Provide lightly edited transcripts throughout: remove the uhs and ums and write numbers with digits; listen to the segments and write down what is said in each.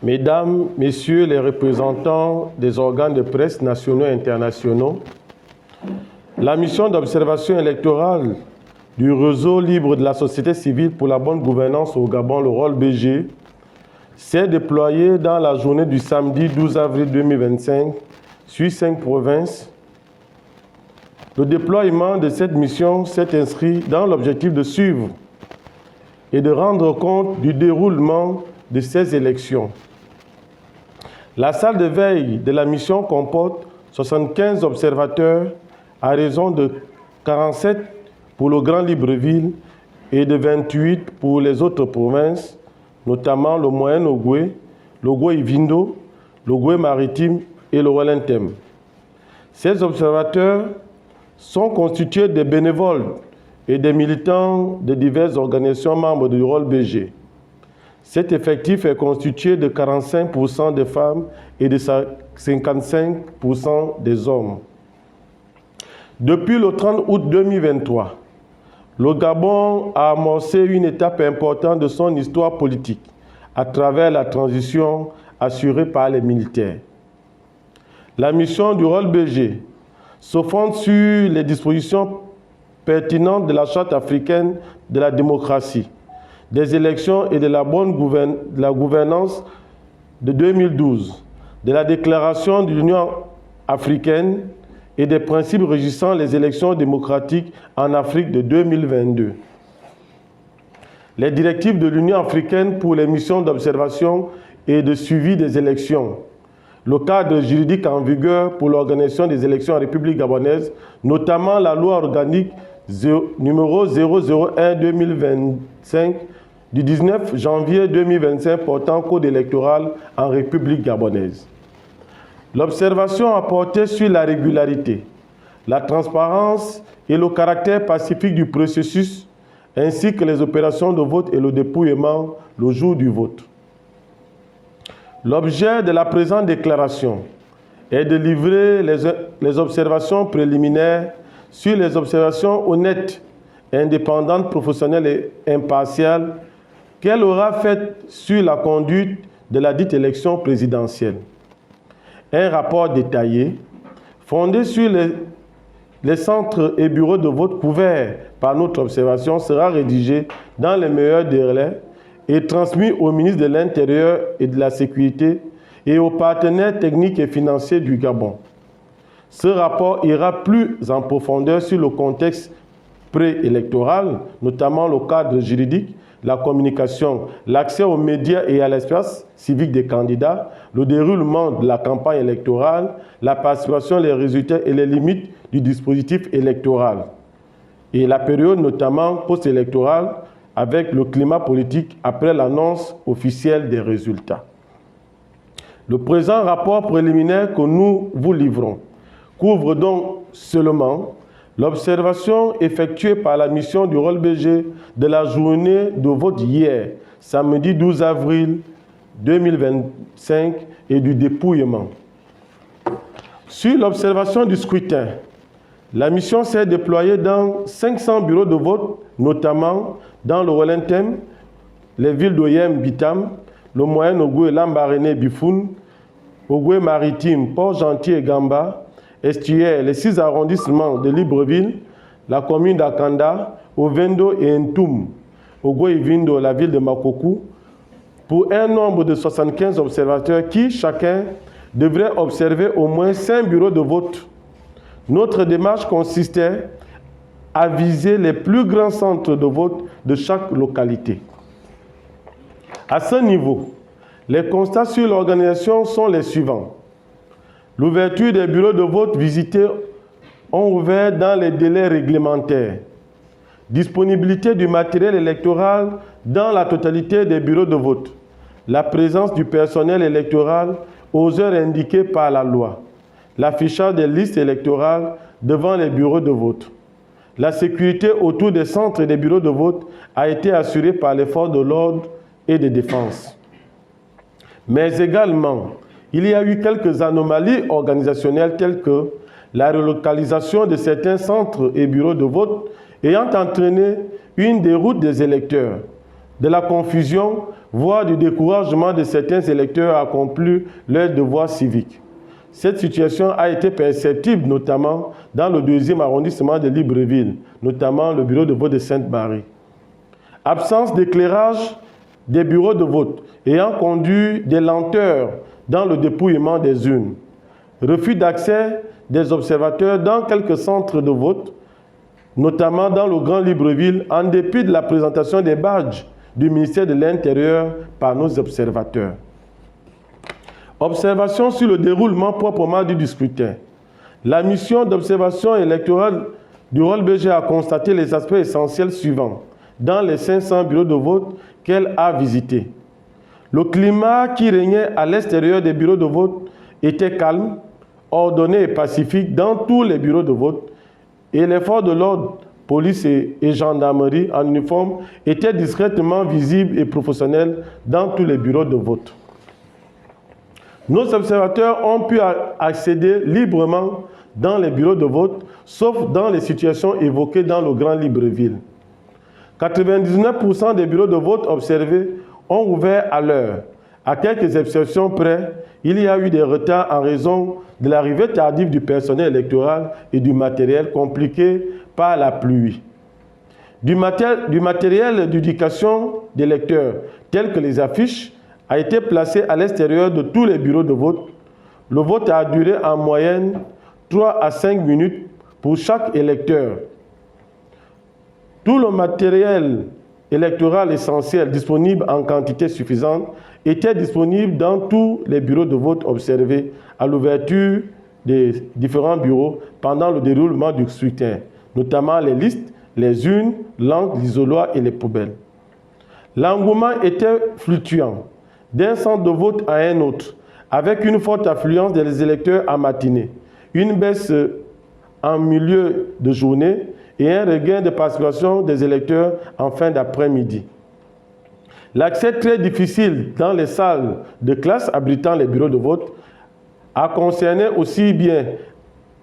Mesdames, Messieurs les représentants des organes de presse nationaux et internationaux, la mission d'observation électorale du réseau libre de la société civile pour la bonne gouvernance au Gabon, le ROLBG, s'est déployée dans la journée du samedi 12 avril 2025 sur 5 provinces. Le déploiement de cette mission s'est inscrit dans l'objectif de suivre et de rendre compte du déroulement de ces élections. La salle de veille de la mission comporte 75 observateurs à raison de 47 pour le Grand Libreville et de 28 pour les autres provinces, notamment le Moyen-Ogooué, le Ogooué-Ivindo, le Ogooué-Maritime et le Wellington. Ces observateurs sont constitués de bénévoles et des militants de diverses organisations membres du ROLBG. Cet effectif est constitué de 45% de femmes et de 55% des hommes. Depuis le 30 août 2023, le Gabon a amorcé une étape importante de son histoire politique à travers la transition assurée par les militaires. La mission du ROLBG se fonde sur les dispositions pertinentes de la Charte africaine de la démocratie, des élections et de la bonne gouvernance de 2012, de la déclaration de l'Union africaine et des principes régissant les élections démocratiques en Afrique de 2022. Les directives de l'Union africaine pour les missions d'observation et de suivi des élections, le cadre juridique en vigueur pour l'organisation des élections en République gabonaise, notamment la loi organique numéro 001-2025 du 19 janvier 2025 portant code électoral en République gabonaise. L'observation a porté sur la régularité, la transparence et le caractère pacifique du processus, ainsi que les opérations de vote et le dépouillement le jour du vote. L'objet de la présente déclaration est de livrer les observations préliminaires sur les observations honnêtes, indépendantes, professionnelles et impartiales qu'elle aura faites sur la conduite de la dite élection présidentielle. Un rapport détaillé, fondé sur les centres et bureaux de vote couverts par notre observation, sera rédigé dans les meilleurs délais et transmis au ministre de l'Intérieur et de la Sécurité et aux partenaires techniques et financiers du Gabon. Ce rapport ira plus en profondeur sur le contexte préélectoral, notamment le cadre juridique, la communication, l'accès aux médias et à l'espace civique des candidats, le déroulement de la campagne électorale, la participation, les résultats et les limites du dispositif électoral, et la période notamment post-électorale avec le climat politique après l'annonce officielle des résultats. Le présent rapport préliminaire que nous vous livrons couvre donc seulement l'observation effectuée par la mission du ROLBG de la journée de vote hier, samedi 12 avril 2025, et du dépouillement. Sur l'observation du scrutin, la mission s'est déployée dans 500 bureaux de vote, notamment dans le Wellington, les villes d'Oyem, Bitam, le Moyen-Ogooué, Lambaréné, Bifoun, Ogooué-Maritime, Port-Gentil et Gamba, Estuaire, les 6 arrondissements de Libreville, la commune d'Akanda, Ovendo et Ntoum, Ogooué-Ivindo, la ville de Makokou, pour un nombre de 75 observateurs qui, chacun, devrait observer au moins 5 bureaux de vote. Notre démarche consistait à viser les plus grands centres de vote de chaque localité. À ce niveau, les constats sur l'organisation sont les suivants. L'ouverture des bureaux de vote visités ont ouvert dans les délais réglementaires. Disponibilité du matériel électoral dans la totalité des bureaux de vote. La présence du personnel électoral aux heures indiquées par la loi. L'affichage des listes électorales devant les bureaux de vote. La sécurité autour des centres et des bureaux de vote a été assurée par les forces de l'ordre et de défense. Mais également, il y a eu quelques anomalies organisationnelles telles que la relocalisation de certains centres et bureaux de vote ayant entraîné une déroute des électeurs, de la confusion, voire du découragement de certains électeurs à accomplir leurs devoirs civiques. Cette situation a été perceptible notamment dans le 2e arrondissement de Libreville, notamment le bureau de vote de Sainte-Marie. Absence d'éclairage des bureaux de vote ayant conduit des lenteurs dans le dépouillement des urnes. Refus d'accès des observateurs dans quelques centres de vote, notamment dans le Grand Libreville, en dépit de la présentation des badges du ministère de l'Intérieur par nos observateurs. Observation sur le déroulement proprement du scrutin. La mission d'observation électorale du ROLBG a constaté les aspects essentiels suivants dans les 500 bureaux de vote qu'elle a visités. Le climat qui régnait à l'extérieur des bureaux de vote était calme, ordonné et pacifique dans tous les bureaux de vote et les forces de l'ordre, police et gendarmerie en uniforme étaient discrètement visibles et professionnels dans tous les bureaux de vote. Nos observateurs ont pu accéder librement dans les bureaux de vote, sauf dans les situations évoquées dans le Grand Libreville. 99% des bureaux de vote observés ont ouvert à l'heure. À quelques exceptions près, il y a eu des retards en raison de l'arrivée tardive du personnel électoral et du matériel compliqué par la pluie. Du matériel d'éducation des lecteurs, tel que les affiches, a été placé à l'extérieur de tous les bureaux de vote. Le vote a duré en moyenne 3 à 5 minutes pour chaque électeur. Tout le matériel électoral essentiel disponible en quantité suffisante était disponible dans tous les bureaux de vote observés à l'ouverture des différents bureaux pendant le déroulement du scrutin, notamment les listes, les urnes, l'encre, l'isoloir et les poubelles. L'engouement était fluctuant d'un centre de vote à un autre, avec une forte affluence des électeurs en matinée, une baisse en milieu de journée et un regain de participation des électeurs en fin d'après-midi. L'accès très difficile dans les salles de classe abritant les bureaux de vote a concerné aussi bien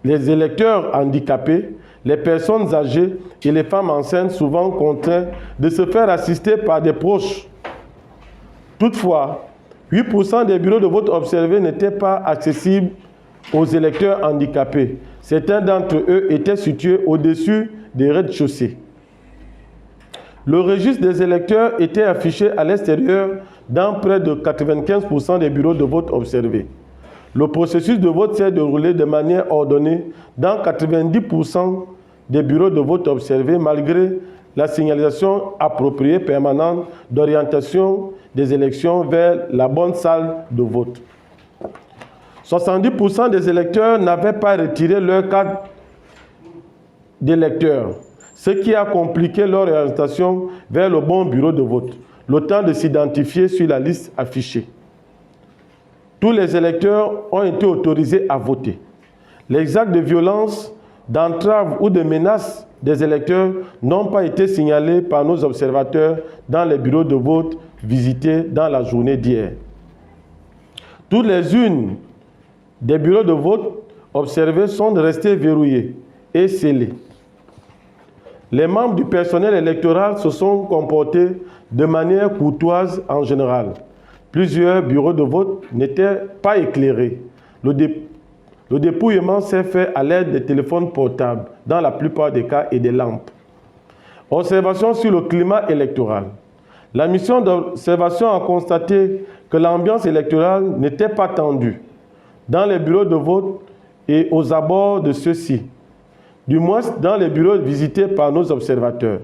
les électeurs handicapés, les personnes âgées et les femmes enceintes souvent contraintes de se faire assister par des proches. Toutefois, 8% des bureaux de vote observés n'étaient pas accessibles aux électeurs handicapés. Certains d'entre eux étaient situés au-dessus des rez-de-chaussée. Le registre des électeurs était affiché à l'extérieur dans près de 95% des bureaux de vote observés. Le processus de vote s'est déroulé de manière ordonnée dans 90% des bureaux de vote observés malgré la signalisation appropriée permanente d'orientation des élections vers la bonne salle de vote. 70% des électeurs n'avaient pas retiré leur carte d'électeur, ce qui a compliqué leur orientation vers le bon bureau de vote, le temps de s'identifier sur la liste affichée. Tous les électeurs ont été autorisés à voter. Les actes de violence, d'entrave ou de menace des électeurs n'ont pas été signalés par nos observateurs dans les bureaux de vote visités dans la journée d'hier. Toutes les urnes des bureaux de vote observés sont restées verrouillées et scellées. Les membres du personnel électoral se sont comportés de manière courtoise en général. Plusieurs bureaux de vote n'étaient pas éclairés. Le dépouillement s'est fait à l'aide des téléphones portables, dans la plupart des cas, et des lampes. Observation sur le climat électoral. La mission d'observation a constaté que l'ambiance électorale n'était pas tendue dans les bureaux de vote et aux abords de ceux-ci, du moins dans les bureaux visités par nos observateurs.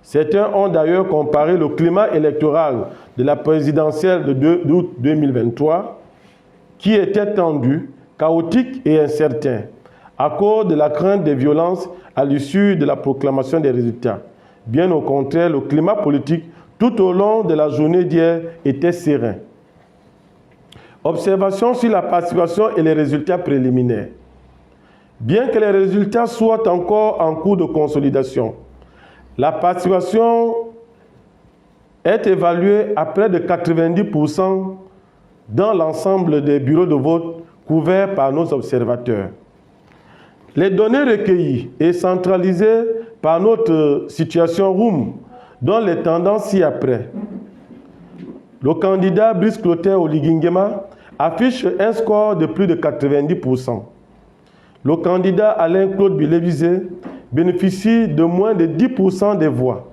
Certains ont d'ailleurs comparé le climat électoral de la présidentielle de 2 août 2023, qui était tendu, chaotique et incertain, à cause de la crainte des violences à l'issue de la proclamation des résultats. Bien au contraire, le climat politique tout au long de la journée d'hier était serein. Observation sur la participation et les résultats préliminaires. Bien que les résultats soient encore en cours de consolidation, la participation est évaluée à près de 90% dans l'ensemble des bureaux de vote couverts par nos observateurs. Les données recueillies et centralisées par notre situation room, dont les tendances ci-après, Le candidat Brice Clotaire Oligingema affiche un score de plus de 90%. Le candidat Alain-Claude Bilévisé bénéficie de moins de 10% des voix.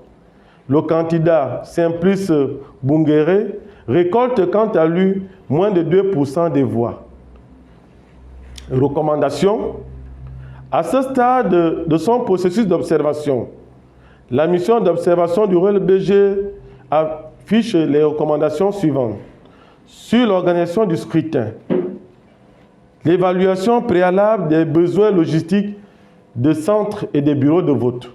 Le candidat Simplice Bunguéré récolte quant à lui moins de 2% des voix. Recommandation. À ce stade de son processus d'observation, la mission d'observation du RELBG affiche les recommandations suivantes. Sur l'organisation du scrutin, l'évaluation préalable des besoins logistiques de centres et des bureaux de vote,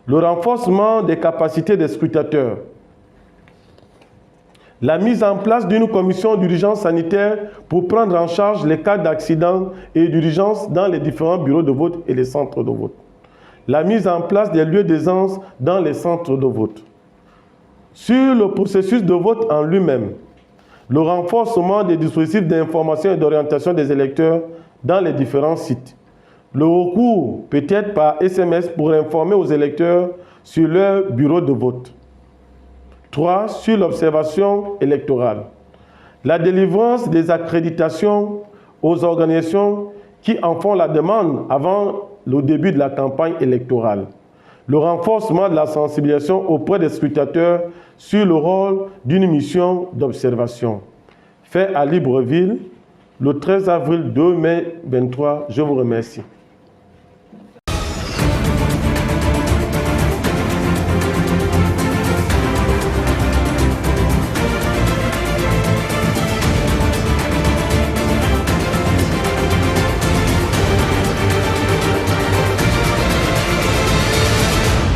le renforcement des capacités des scrutateurs, la mise en place d'une commission d'urgence sanitaire pour prendre en charge les cas d'accident et d'urgence dans les différents bureaux de vote et les centres de vote, la mise en place des lieux d'aisance dans les centres de vote. Sur le processus de vote en lui-même, le renforcement des dispositifs d'information et d'orientation des électeurs dans les différents sites, le recours peut-être par SMS pour informer aux électeurs sur leur bureau de vote. 3. Sur l'observation électorale, la délivrance des accréditations aux organisations qui en font la demande avant le début de la campagne électorale, le renforcement de la sensibilisation auprès des scrutateurs sur le rôle d'une mission d'observation. Fait à Libreville, le 13 avril 2023. Je vous remercie.